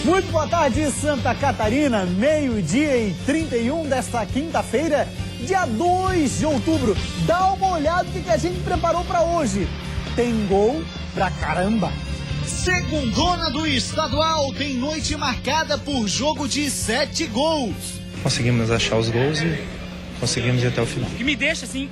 Muito boa tarde, Santa Catarina, meio-dia e 31 desta quinta-feira, dia 2 de outubro. Dá uma olhada no que a gente preparou para hoje. Tem gol pra caramba. Segundona do estadual tem noite marcada por jogo de 7 gols. Conseguimos achar os gols e conseguimos ir até o final. O que me deixa assim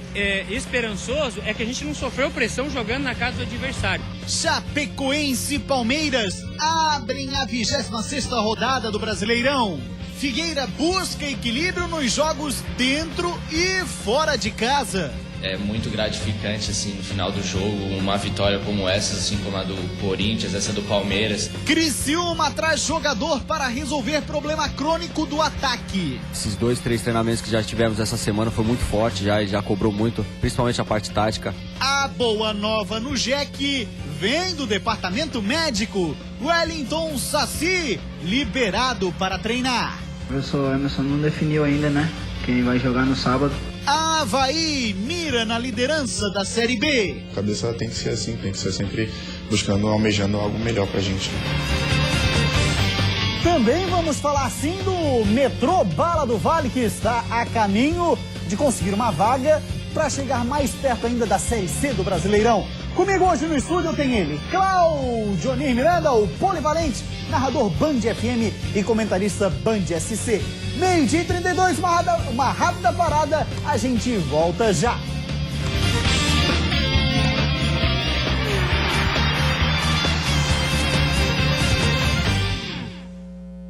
esperançoso é que a gente não sofreu pressão jogando na casa do adversário. Chapecoense e Palmeiras abrem a 26ª rodada do Brasileirão. Figueira busca equilíbrio nos jogos dentro e fora de casa. É muito gratificante, assim, no final do jogo, uma vitória como essa, assim como a do Corinthians, essa do Palmeiras. Criciúma traz jogador para resolver problema crônico do ataque. Esses 2, 3 treinamentos que já tivemos essa semana foi muito forte, já cobrou muito, principalmente a parte tática. A boa nova no Jack vem do departamento médico. Wellington Saci, liberado para treinar. O professor Emerson não definiu ainda, né? Quem vai jogar no sábado. Avaí mira na liderança da Série B. A cabeça tem que ser assim, tem que ser sempre buscando, almejando algo melhor pra gente. Também vamos falar sim do metrô Bala do Vale, que está a caminho de conseguir uma vaga para chegar mais perto ainda da Série C do Brasileirão. Comigo hoje no estúdio tem ele, Claudio Miranda, o polivalente, narrador Band FM e comentarista Band SC. Meio-dia e 32, uma rápida parada, a gente volta já.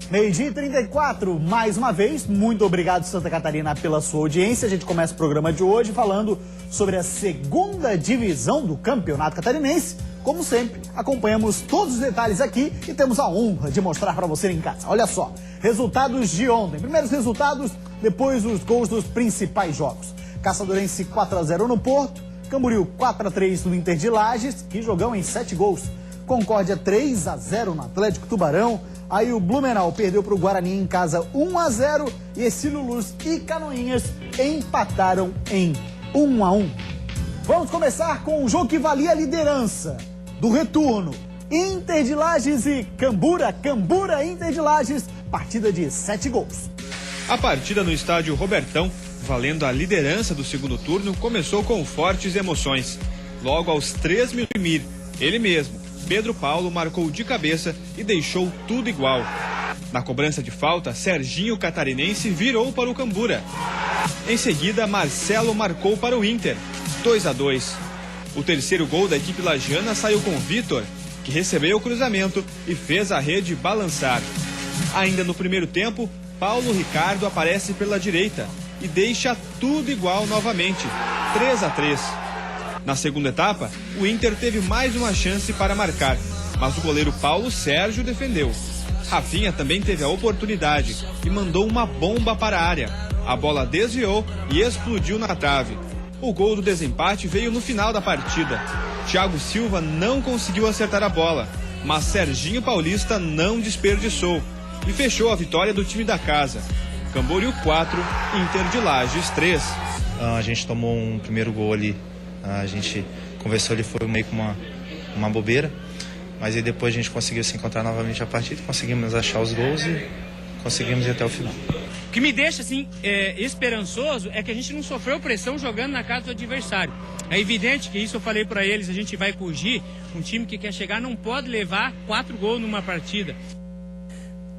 Meio-dia e 34, mais uma vez, muito obrigado Santa Catarina pela sua audiência. A gente começa o programa de hoje falando sobre a segunda divisão do Campeonato Catarinense. Como sempre, acompanhamos todos os detalhes aqui e temos a honra de mostrar para você em casa. Olha só, resultados de ontem. Primeiros resultados, depois os gols dos principais jogos. Caçadorense 4-0 no Porto, Camboriú 4-3 no Inter de Lages, que jogão em 7 gols. Concórdia 3-0 no Atlético Tubarão. Aí o Blumenau perdeu para o Guarani em casa 1-0 e Ercílio Luz e Canoinhas empataram em 1-1. Vamos começar com o jogo que valia a liderança do retorno. Inter de Lages e Cambura Inter de Lages, partida de 7 gols. A partida no estádio Robertão, valendo a liderança do segundo turno, começou com fortes emoções. Logo aos 3 minutos, ele mesmo, Pedro Paulo, marcou de cabeça e deixou tudo igual. Na cobrança de falta, Serginho Catarinense virou para o Cambura. Em seguida, Marcelo marcou para o Inter, 2-2. O terceiro gol da equipe lagiana saiu com Vitor, que recebeu o cruzamento e fez a rede balançar. Ainda no primeiro tempo, Paulo Ricardo aparece pela direita e deixa tudo igual novamente, 3-3. Na segunda etapa, o Inter teve mais uma chance para marcar, mas o goleiro Paulo Sérgio defendeu. Rafinha também teve a oportunidade e mandou uma bomba para a área. A bola desviou e explodiu na trave. O gol do desempate veio no final da partida. Thiago Silva não conseguiu acertar a bola, mas Serginho Paulista não desperdiçou e fechou a vitória do time da casa. Camboriú 4, Inter de Lages 3. A gente tomou um primeiro gol ali. A gente conversou, ele foi meio com uma bobeira, mas aí depois a gente conseguiu se encontrar novamente a partida, conseguimos achar os gols e conseguimos ir até o final. O que me deixa assim esperançoso é que a gente não sofreu pressão jogando na casa do adversário. É evidente que isso eu falei para eles, a gente vai corrigir. Um time que quer chegar não pode levar 4 gols numa partida.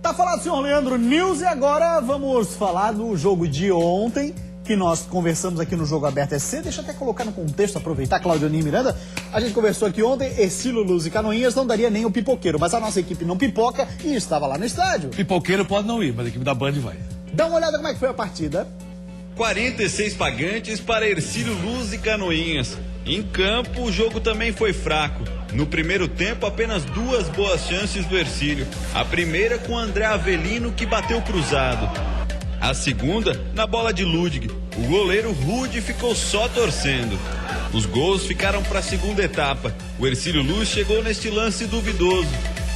Tá falado, senhor Leandro News, e agora vamos falar do jogo de ontem, que nós conversamos aqui no Jogo Aberto SC. Deixa eu até colocar no contexto, aproveitar, Claudio Miranda. A gente conversou aqui ontem, Ercílio Luz e Canoinhas não daria nem o pipoqueiro, mas a nossa equipe não pipoca e estava lá no estádio. Pipoqueiro pode não ir, mas a equipe da Band vai. Dá uma olhada como é que foi a partida. 46 pagantes para Ercílio Luz e Canoinhas. Em campo, o jogo também foi fraco. No primeiro tempo, apenas 2 boas chances do Ercílio. A primeira com André Avelino, que bateu cruzado. A segunda, na bola de Ludwig. O goleiro Rude ficou só torcendo. Os gols ficaram para a segunda etapa. O Ercílio Luz chegou neste lance duvidoso.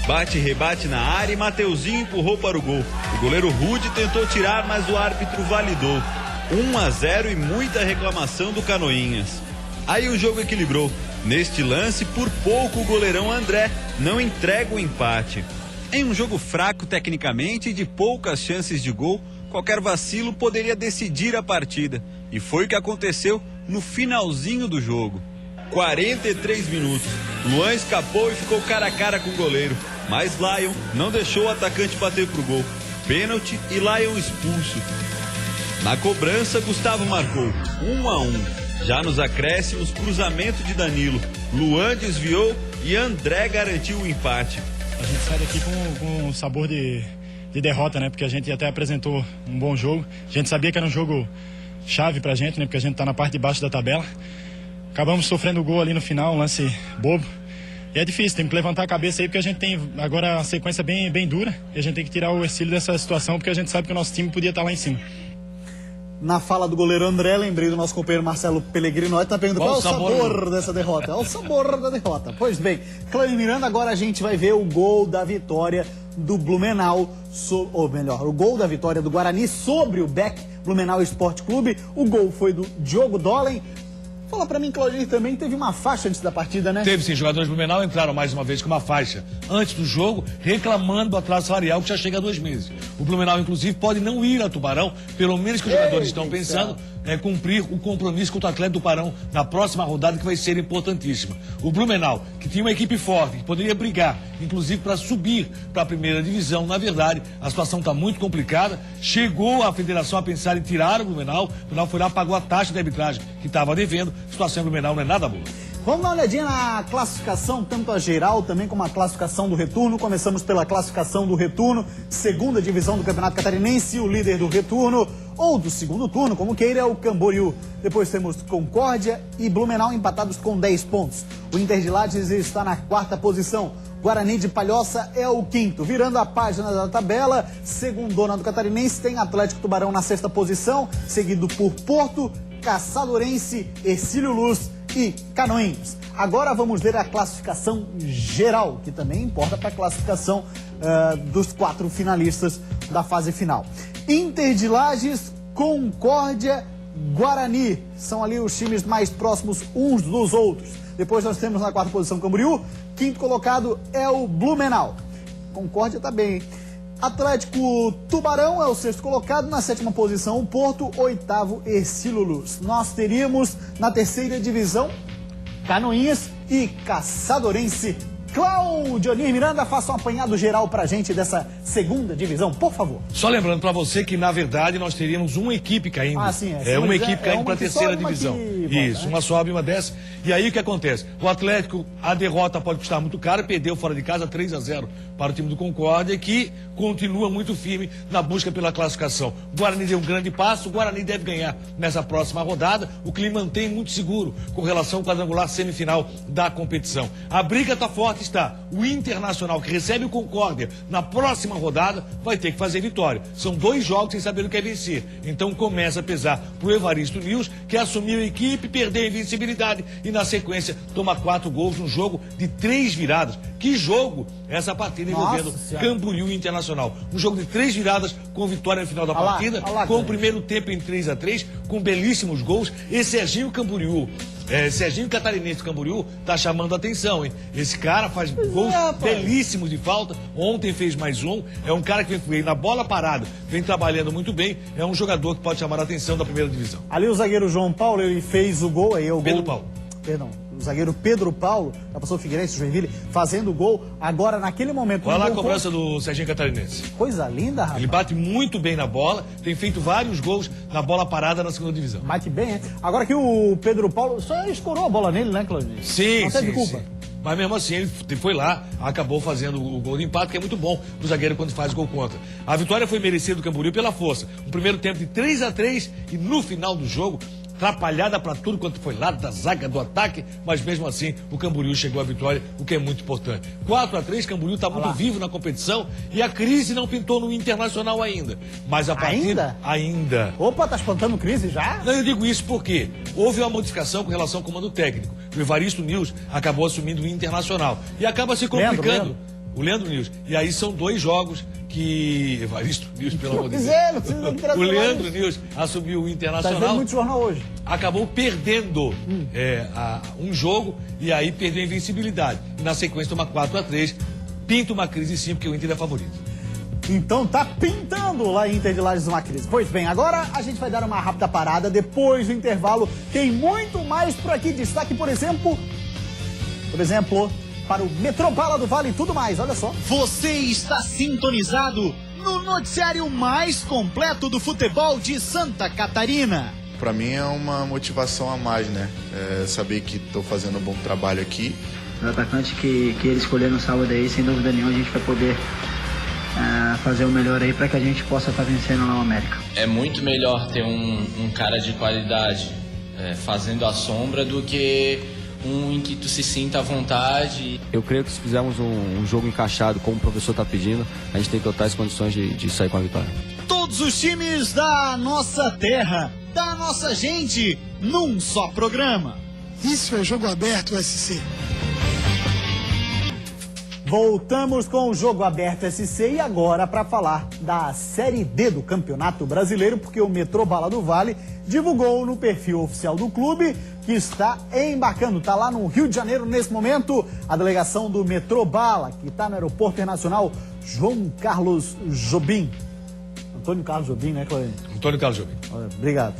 Bate e rebate na área e Mateuzinho empurrou para o gol. O goleiro Rude tentou tirar, mas o árbitro validou. 1-0 e muita reclamação do Canoinhas. Aí o jogo equilibrou. Neste lance, por pouco o goleirão André não entrega o empate. Em um jogo fraco tecnicamente e de poucas chances de gol, qualquer vacilo poderia decidir a partida. E foi o que aconteceu no finalzinho do jogo. 43 minutos. Luan escapou e ficou cara a cara com o goleiro. Mas Lion não deixou o atacante bater pro gol. Pênalti e Lion expulso. Na cobrança, Gustavo marcou 1-1. Já nos acréscimos, cruzamento de Danilo. Luan desviou e André garantiu o empate. A gente sai daqui com um sabor de derrota, né? Porque a gente até apresentou um bom jogo. A gente sabia que era um jogo chave pra gente, né? Porque a gente tá na parte de baixo da tabela. Acabamos sofrendo o gol ali no final, um lance bobo. E é difícil, tem que levantar a cabeça aí, porque a gente tem agora uma sequência bem dura. E a gente tem que tirar o Ercílio dessa situação, porque a gente sabe que o nosso time podia estar lá em cima. Na fala do goleiro André, lembrei do nosso companheiro Marcelo Pellegrino, tá perguntando qual é o sabor dessa derrota. É o sabor da derrota. Pois bem, Cláudio Miranda, agora a gente vai ver o gol da vitória do Blumenau, ou melhor, o gol da vitória do Guarani sobre o BEC Blumenau Esporte Clube. O gol foi do Diogo Dollen. Fala pra mim, Claudinho, também teve uma faixa antes da partida, né? Teve sim, jogadores do Blumenau entraram mais uma vez com uma faixa antes do jogo, reclamando do atraso salarial que já chega a 2 meses. O Blumenau, inclusive, pode não ir a Tubarão, pelo menos que os jogadores estão pensando cumprir o compromisso contra o Atlético do Tubarão na próxima rodada, que vai ser importantíssima. O Blumenau, que tinha uma equipe forte, que poderia brigar, inclusive para subir para a primeira divisão, na verdade, a situação está muito complicada. Chegou a federação a pensar em tirar o Blumenau. O Blumenau foi lá, pagou a taxa de arbitragem que estava devendo. A situação do Blumenau não é nada boa. Vamos dar uma olhadinha na classificação, tanto a geral também como a classificação do retorno. Começamos pela classificação do retorno, segunda divisão do Campeonato Catarinense. O líder do retorno, ou do segundo turno, como queira, é o Camboriú. Depois temos Concórdia e Blumenau empatados com 10 pontos. O Inter de Lages está na 4ª posição. Guarani de Palhoça é o 5º. Virando a página da tabela, segundona do Catarinense, tem Atlético Tubarão na 6ª posição, seguido por Porto, Caçadorense, Ercílio Luz e Canoinhas. Agora vamos ver a classificação geral, que também importa para a classificação dos 4 finalistas da fase final. Inter de Lages, Concórdia, Guarani. São ali os times mais próximos uns dos outros. Depois nós temos na 4ª posição Camboriú. 5º colocado é o Blumenau. Concórdia tá bem, hein? Atlético Tubarão é o 6º colocado, na 7ª posição o Porto, 8º Ercílio Luz. Nós teríamos na 3ª divisão Canoinhas e Caçadorense. Cláudio Miranda, faça um apanhado geral pra gente dessa 2ª divisão, por favor. Só lembrando pra você que, na verdade, nós teríamos uma equipe caindo. Ah, sim, uma equipe caindo pra 3ª divisão. Isso, né? uma sobe e uma desce. E aí o que acontece? O Atlético, a derrota pode custar muito caro, perdeu fora de casa 3-0 para o time do Concórdia, que continua muito firme na busca pela classificação. O Guarani deu um grande passo, o Guarani deve ganhar nessa próxima rodada, o que lhe mantém muito seguro com relação ao quadrangular semifinal da competição. A briga está forte, está. O Internacional, que recebe o Concórdia na próxima rodada, vai ter que fazer vitória. São 2 jogos sem saber o que é vencer. Então começa a pesar pro Evaristo Nils, que assumiu a equipe, perdeu a invencibilidade e na sequência toma 4 gols num jogo de 3 viradas. Que jogo essa partida envolvendo Camboriú e Internacional. Um jogo de 3 viradas com vitória no final da partida, com o primeiro tempo em 3-3, com belíssimos gols. E Serginho Camboriú, Serginho Catarinense Camboriú, tá chamando a atenção, hein? Esse cara faz gols belíssimos de falta. Ontem fez mais um. É um cara que vem na bola parada, vem trabalhando muito bem. É um jogador que pode chamar a atenção da primeira divisão. Ali o zagueiro João Paulo, ele fez o gol, aí é o Pedro gol... Paulo. Perdão, o zagueiro Pedro Paulo, da passou Figueirense, Joinville, fazendo o gol. Agora, naquele momento... Olha lá a cobrança do Serginho Catarinense. Coisa linda, rapaz. Ele bate muito bem na bola, tem feito vários gols na bola parada na 2ª divisão. Bate bem, hein? Agora que o Pedro Paulo só escorou a bola nele, né, Claudinho? Sim, não teve sim, culpa. Sim. Mas mesmo assim, ele foi lá, acabou fazendo o gol de empate, que é muito bom do zagueiro quando faz gol contra. A vitória foi merecida do Camboriú pela força. Um primeiro tempo de 3-3 e no final do jogo, atrapalhada para tudo quanto foi lado da zaga, do ataque, mas mesmo assim o Camboriú chegou à vitória, o que é muito importante. 4-3, Camboriú está muito vivo na competição e a crise não pintou no Internacional ainda. Mas a partida... Ainda? Opa, tá espantando crise já? Não, eu digo isso porque houve uma modificação com relação ao comando técnico. O Evaristo Nils acabou assumindo o Internacional e acaba se complicando. O Leandro Nils. E aí são 2 jogos que... Evaristo Nils, pelo amor de Deus. O Leandro Nils assumiu o Internacional. Tá vendo muito jornal hoje. Acabou perdendo um jogo e aí perdeu a invencibilidade. E na sequência toma 4-3. pinta uma crise sim, porque o Inter é favorito. Então tá pintando lá em Inter de Lages uma crise. Pois bem, agora a gente vai dar uma rápida parada. Depois do intervalo, tem muito mais por aqui. Destaque, por exemplo, para o Metropala do Vale e tudo mais. Olha só. Você está sintonizado no noticiário mais completo do futebol de Santa Catarina. Para mim é uma motivação a mais, né? Saber que estou fazendo um bom trabalho aqui. O atacante que ele escolher no sábado aí, sem dúvida nenhuma, a gente vai poder fazer o melhor aí para que a gente possa estar vencendo lá o América. É muito melhor ter um cara de qualidade fazendo a sombra do que um em que tu se sinta à vontade. Eu creio que se fizermos um jogo encaixado, como o professor está pedindo, a gente tem totais condições de sair com a vitória. Todos os times da nossa terra, da nossa gente, num só programa. Isso é Jogo Aberto SC. Voltamos com o Jogo Aberto SC e agora para falar da Série D do Campeonato Brasileiro, porque o Metropala do Vale divulgou no perfil oficial do clube que está embarcando, está lá no Rio de Janeiro nesse momento, a delegação do Metropala, que está no Aeroporto Internacional João Carlos Jobim. Antônio Carlos Jobim, né, Cláudio? Antônio Carlos Jobim. Obrigado.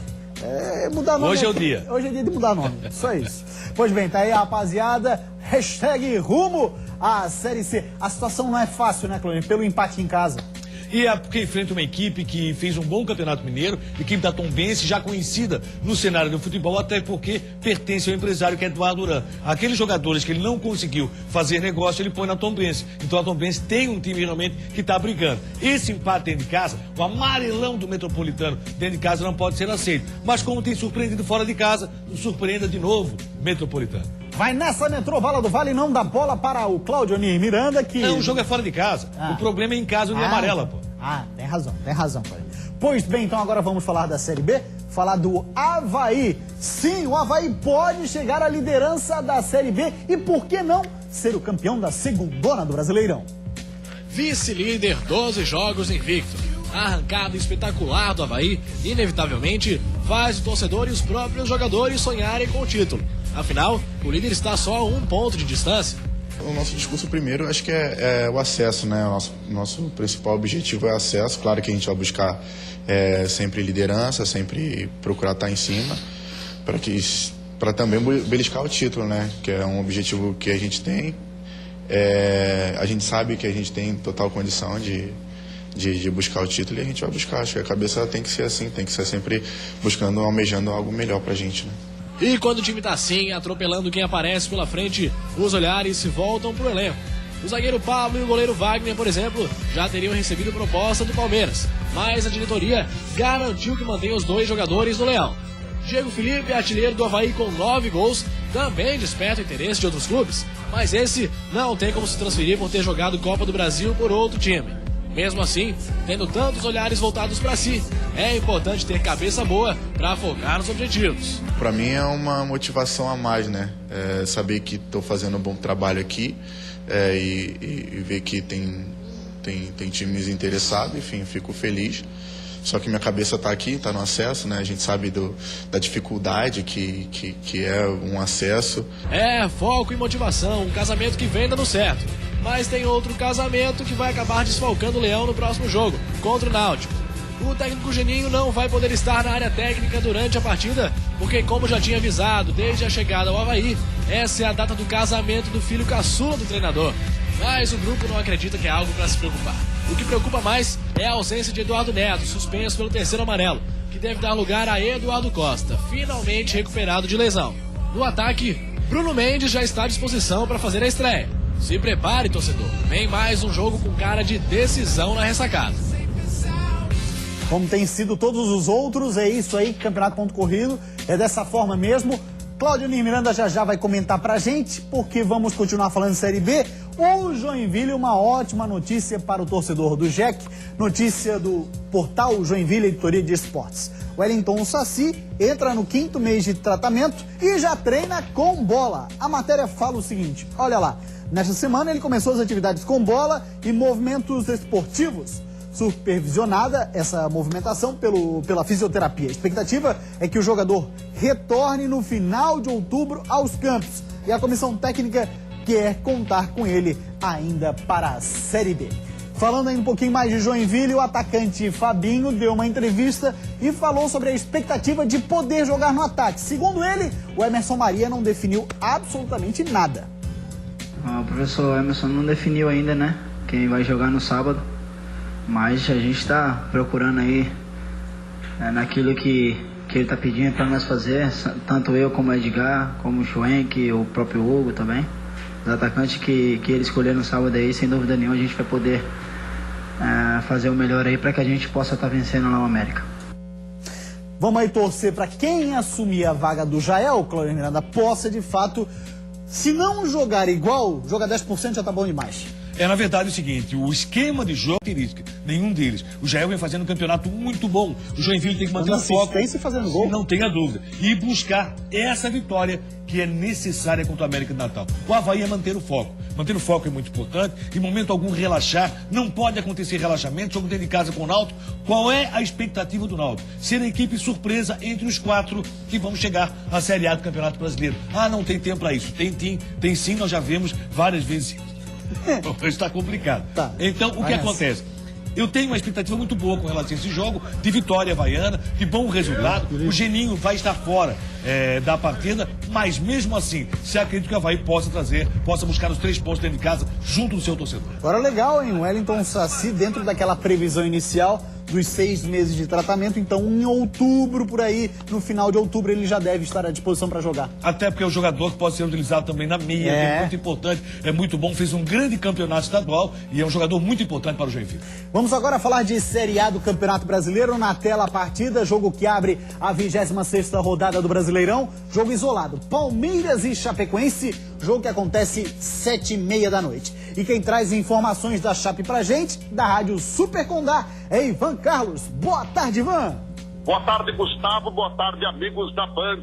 Mudar nome. Hoje é o dia. Hoje é dia de mudar nome, só isso. Pois bem, tá aí a rapaziada, hashtag rumo à Série C. A situação não é fácil, né, Cláudio? Pelo empate em casa. E é porque enfrenta uma equipe que fez um bom campeonato mineiro, equipe da Tombense, já conhecida no cenário do futebol, até porque pertence ao empresário que é Eduardo Duran. Aqueles jogadores que ele não conseguiu fazer negócio, ele põe na Tombense. Então a Tombense tem um time realmente que está brigando. Esse empate dentro de casa, o amarelão do Metropolitano dentro de casa não pode ser aceito. Mas como tem surpreendido fora de casa, surpreenda de novo Metropolitano. Vai nessa Metropala do Vale, não dá bola para o Claudio Miranda, que... Não, o jogo é fora de casa. O problema é em casa de amarela, pô. Tem razão, pai. Pois bem, então agora vamos falar da Série B, falar do Avaí. Sim, o Avaí pode chegar à liderança da Série B e por que não ser o campeão da segundona do Brasileirão? Vice-líder, 12 jogos invicto. A arrancada espetacular do Avaí, inevitavelmente, faz o torcedor e os próprios jogadores sonharem com o título. Afinal, o líder está só a 1 ponto de distância. O nosso discurso primeiro, acho que é o acesso, né? O nosso principal objetivo é o acesso. Claro que a gente vai buscar sempre liderança, sempre procurar estar em cima, para também beliscar o título, né? Que é um objetivo que a gente tem. A gente sabe que a gente tem total condição de buscar o título e a gente vai buscar. Acho que a cabeça tem que ser assim, tem que ser sempre buscando, almejando algo melhor pra gente, né? E quando o time tá assim, atropelando quem aparece pela frente, os olhares se voltam pro elenco. O zagueiro Pablo e o goleiro Wagner, por exemplo, já teriam recebido proposta do Palmeiras, mas a diretoria garantiu que mantém os 2 jogadores no Leão. Diego Felipe, artilheiro do Avaí com 9 gols, também desperta o interesse de outros clubes, mas esse não tem como se transferir por ter jogado Copa do Brasil por outro time. Mesmo assim, tendo tantos olhares voltados para si, é importante ter cabeça boa para focar nos objetivos. Para mim é uma motivação a mais, né? Saber que estou fazendo um bom trabalho aqui e ver que tem times interessados, enfim, fico feliz. Só que minha cabeça está aqui, está no acesso, né? A gente sabe da dificuldade que é um acesso. Foco e motivação, um casamento que vem dando certo. Mas tem outro casamento que vai acabar desfalcando o Leão no próximo jogo, contra o Náutico. O técnico Geninho não vai poder estar na área técnica durante a partida, porque, como já tinha avisado desde a chegada ao Avaí, essa é a data do casamento do filho caçula do treinador. Mas o grupo não acredita que é algo para se preocupar. O que preocupa mais é a ausência de Eduardo Neto, suspenso pelo 3º amarelo, que deve dar lugar a Eduardo Costa, finalmente recuperado de lesão. No ataque, Bruno Mendes já está à disposição para fazer a estreia. Se prepare, torcedor. Vem mais um jogo com cara de decisão na ressacada. Como tem sido todos os outros, é isso aí, Campeonato Ponto Corrido, é dessa forma mesmo. Cláudio Miranda já vai comentar pra gente, porque vamos continuar falando de Série B. O Joinville, uma ótima notícia para o torcedor do JEC, notícia do portal Joinville Editoria de Esportes. Wellington Saci entra no 5º mês de tratamento e já treina com bola. A matéria fala o seguinte, olha lá, nesta semana ele começou as atividades com bola e movimentos esportivos. Supervisionada essa movimentação pela fisioterapia. A expectativa é que o jogador retorne no final de outubro aos campos. E a comissão técnica quer contar com ele ainda para a Série B. Falando ainda um pouquinho mais de Joinville, o atacante Fabinho deu uma entrevista e falou sobre a expectativa de poder jogar no ataque. Segundo ele, o Emerson Maria não definiu absolutamente nada. O professor Emerson não definiu ainda, né, quem vai jogar no sábado, mas a gente está procurando aí naquilo que ele está pedindo para nós fazer, tanto eu como o Edgar, como o Schwenk, o próprio Hugo também. Os atacantes que ele escolher no sábado aí, sem dúvida nenhuma, a gente vai poder fazer o melhor aí para que a gente possa estar vencendo lá o América. Vamos aí torcer para quem assumir a vaga do Jael, Cláudio Miranda, possa de fato, se não jogar igual, jogar 10% já tá bom demais. Na verdade, é o seguinte, o esquema de jogo é nenhum deles. O Jael vem fazendo um campeonato muito bom. O Joinville tem que manter o foco. E fazendo gol. Não tenha dúvida. E buscar essa vitória que é necessária contra o América de Natal. O Avaí é manter o foco. Manter o foco é muito importante. Em momento algum relaxar. Não pode acontecer relaxamento. Jogo dentro de casa com o Náutico. Qual é a expectativa do Náutico? Ser a equipe surpresa entre os 4 que vão chegar à Série A do Campeonato Brasileiro. Não tem tempo para isso. Tem sim, nós já vemos várias vezes. Está complicado. Tá. Então, o que acontece? Eu tenho uma expectativa muito boa com relação a esse jogo, de vitória havaiana, de bom resultado. O Geninho vai estar fora da partida, mas mesmo assim, se acredito que o Avaí possa buscar os 3 pontos dentro de casa, junto do seu torcedor. Agora legal, hein? O Wellington Saci, dentro daquela previsão inicial dos 6 meses de tratamento, então em outubro, por aí, no final de outubro, ele já deve estar à disposição para jogar. Até porque é um jogador que pode ser utilizado também na meia, é muito importante, é muito bom, fez um grande campeonato estadual e é um jogador muito importante para o Joinville. Vamos agora falar de Série A do Campeonato Brasileiro. Na tela a partida, jogo que abre a 26ª rodada do Brasileirão, jogo isolado, Palmeiras e Chapecoense, jogo que acontece 7h30 da noite. E quem traz informações da Chape pra gente, da Rádio Super Condá, é Ivan Carlos. Boa tarde, Ivan. Boa tarde, Gustavo. Boa tarde, amigos da Band.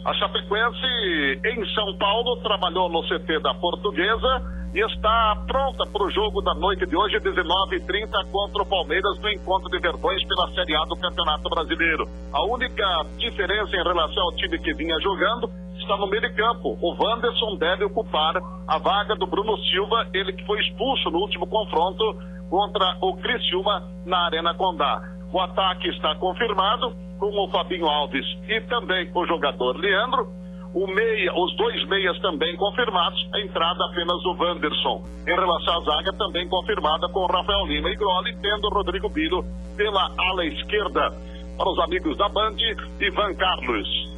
A Chapecoense, em São Paulo, trabalhou no CT da Portuguesa e está pronta para o jogo da noite de hoje, 19h30, contra o Palmeiras, no encontro de Verdões pela Série A do Campeonato Brasileiro. A única diferença em relação ao time que vinha jogando está no meio de campo. O Wanderson deve ocupar a vaga do Bruno Silva, ele que foi expulso no último confronto contra o Criciúma na Arena Condá. O ataque está confirmado com o Fabinho Alves e também o jogador Leandro. Os 2 meias também confirmados, a entrada apenas do Wanderson. Em relação à zaga, também confirmada com Rafael Lima e Groli, tendo Rodrigo Biro pela ala esquerda. Para os amigos da Band, Ivan Carlos.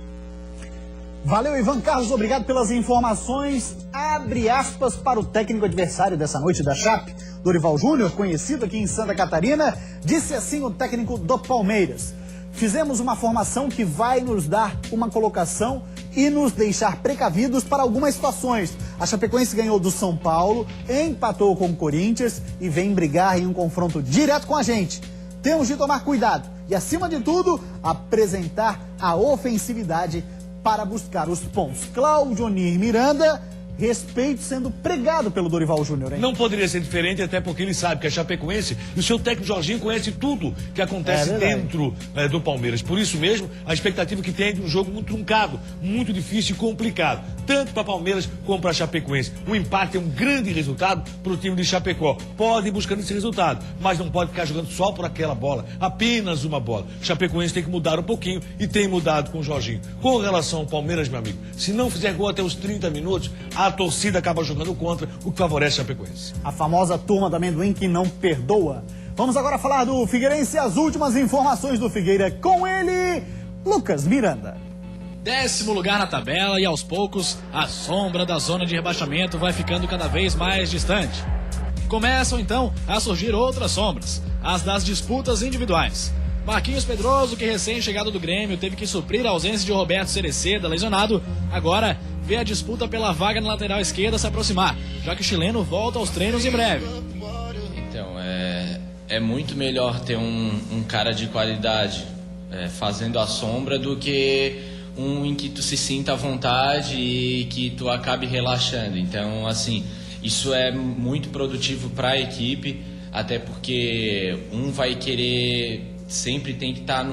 Valeu, Ivan Carlos, obrigado pelas informações. Abre aspas para o técnico adversário dessa noite da Chape, Dorival Júnior, conhecido aqui em Santa Catarina. Disse assim o técnico do Palmeiras: fizemos uma formação que vai nos dar uma colocação e nos deixar precavidos para algumas situações. A Chapecoense ganhou do São Paulo, empatou com o Corinthians e vem brigar em um confronto direto com a gente. Temos de tomar cuidado e, acima de tudo, apresentar a ofensividade para buscar os pontos. Cláudio Miranda, respeito sendo pregado pelo Dorival Júnior, hein? Não poderia ser diferente, até porque ele sabe que a Chapecoense e o seu técnico Jorginho conhece tudo que acontece dentro do Palmeiras. Por isso mesmo, a expectativa que tem é de um jogo muito truncado, muito difícil e complicado, tanto para Palmeiras como para a Chapecoense. O empate é um grande resultado para o time de Chapecó. Pode ir buscando esse resultado, mas não pode ficar jogando só por aquela bola, apenas uma bola. Chapecoense tem que mudar um pouquinho e tem mudado com o Jorginho. Com relação ao Palmeiras, meu amigo, se não fizer gol até os 30 minutos, a torcida acaba jogando contra, o que favorece a Chapecoense. A famosa turma do amendoim que não perdoa. Vamos agora falar do Figueirense, as últimas informações do Figueira com ele, Lucas Miranda. 10º lugar na tabela e aos poucos a sombra da zona de rebaixamento vai ficando cada vez mais distante. Começam então a surgir outras sombras, as das disputas individuais. Marquinhos Pedroso, que recém-chegado do Grêmio teve que suprir a ausência de Roberto Cereceda, lesionado, agora vê a disputa pela vaga na lateral esquerda se aproximar, já que o chileno volta aos treinos em breve. Então, é muito melhor ter um cara de qualidade fazendo a sombra do que um em que tu se sinta à vontade e que tu acabe relaxando. Então, assim, isso é muito produtivo para a equipe, até porque um vai querer, sempre tem que estar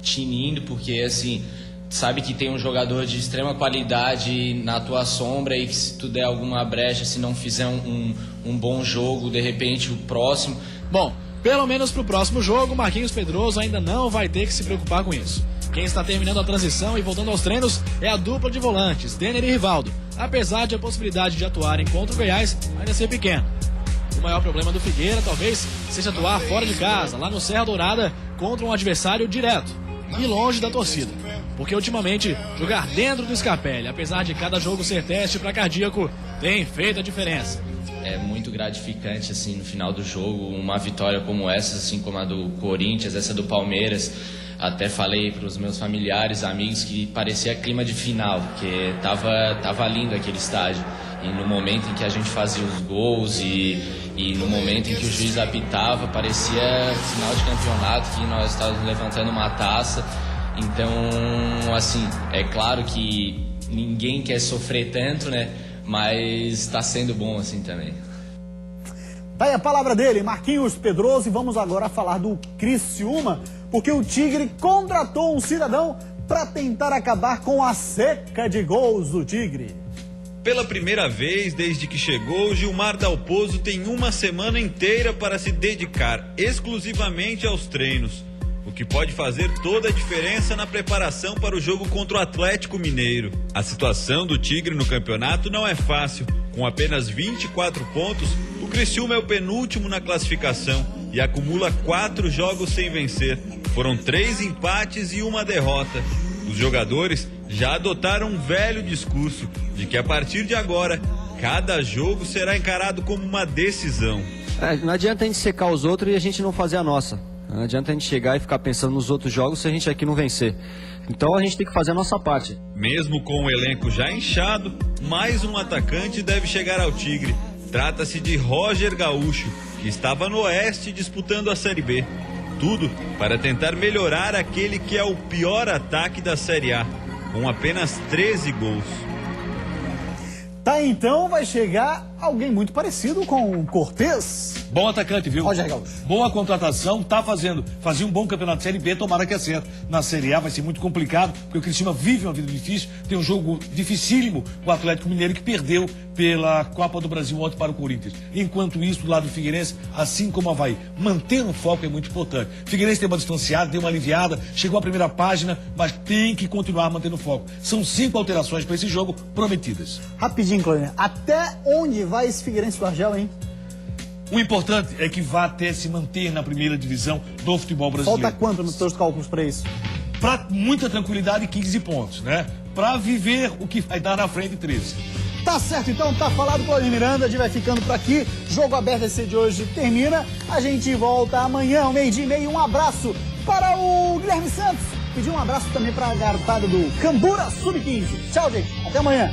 tinindo, porque assim, sabe que tem um jogador de extrema qualidade na tua sombra e que se tu der alguma brecha, se não fizer um bom jogo, de repente o próximo... Bom, pelo menos pro próximo jogo, Marquinhos Pedroso ainda não vai ter que se preocupar com isso. Quem está terminando a transição e voltando aos treinos é a dupla de volantes, Denner e Rivaldo, apesar de a possibilidade de atuarem contra o Goiás ainda ser pequena. O maior problema do Figueira talvez seja atuar fora de casa, lá no Serra Dourada, contra um adversário direto e longe da torcida. Porque ultimamente, jogar dentro do Scarpelli, apesar de cada jogo ser teste para cardíaco, tem feito a diferença. É muito gratificante, assim, no final do jogo, uma vitória como essa, assim como a do Corinthians, essa do Palmeiras. Até falei para os meus familiares, amigos, que parecia clima de final, porque tava lindo aquele estádio. E no momento em que a gente fazia os gols e no momento em que o juiz apitava, parecia final de campeonato, que nós estávamos levantando uma taça. Então, assim, é claro que ninguém quer sofrer tanto, né? Mas está sendo bom assim também. Vai a palavra dele, Marquinhos Pedroso, e vamos agora falar do Criciúma, porque o Tigre contratou um cidadão para tentar acabar com a seca de gols do Tigre. Pela primeira vez desde que chegou, Gilmar Dalpozo tem uma semana inteira para se dedicar exclusivamente aos treinos, o que pode fazer toda a diferença na preparação para o jogo contra o Atlético Mineiro. A situação do Tigre no campeonato não é fácil. Com apenas 24 pontos, o Criciúma é o penúltimo na classificação e acumula 4 jogos sem vencer. Foram 3 empates e 1 derrota. Os jogadores já adotaram um velho discurso de que a partir de agora, cada jogo será encarado como uma decisão. Não adianta a gente secar os outros e a gente não fazer a nossa. Não adianta a gente chegar e ficar pensando nos outros jogos se a gente aqui não vencer. Então a gente tem que fazer a nossa parte. Mesmo com o elenco já inchado, mais um atacante deve chegar ao Tigre. Trata-se de Roger Gaúcho, que estava no Oeste disputando a Série B. Tudo para tentar melhorar aquele que é o pior ataque da Série A, com apenas 13 gols. Tá, então vai chegar alguém muito parecido com o Cortez. Bom atacante, viu? Roger Gaúcho. Boa contratação, fazia um bom campeonato de Série B, tomara que acerte. Na Série A vai ser muito complicado, porque o Criciúma vive uma vida difícil, tem um jogo dificílimo com o Atlético Mineiro, que perdeu pela Copa do Brasil ontem para o Corinthians. Enquanto isso, do lado do Figueirense, assim como o Avaí, manter o foco é muito importante. O Figueirense tem uma distanciada, deu uma aliviada, chegou à primeira página, mas tem que continuar mantendo o foco. São 5 alterações para esse jogo prometidas. Rapidinho, Clônia, até onde vai esse Figueirense do Argel, hein? O importante é que vá até se manter na primeira divisão do futebol brasileiro. Falta quanto nos seus cálculos para isso? Para muita tranquilidade, 15 pontos, né? Para viver o que vai dar na frente, 13. Tá certo, então, tá falado, Claudinho Miranda, a gente vai ficando por aqui. Jogo Aberto esse de hoje termina. A gente volta amanhã, ao 12:30. Um abraço para o Guilherme Santos. Pedir um abraço também para a garotada do Cambura Sub-15. Tchau, gente. Até amanhã.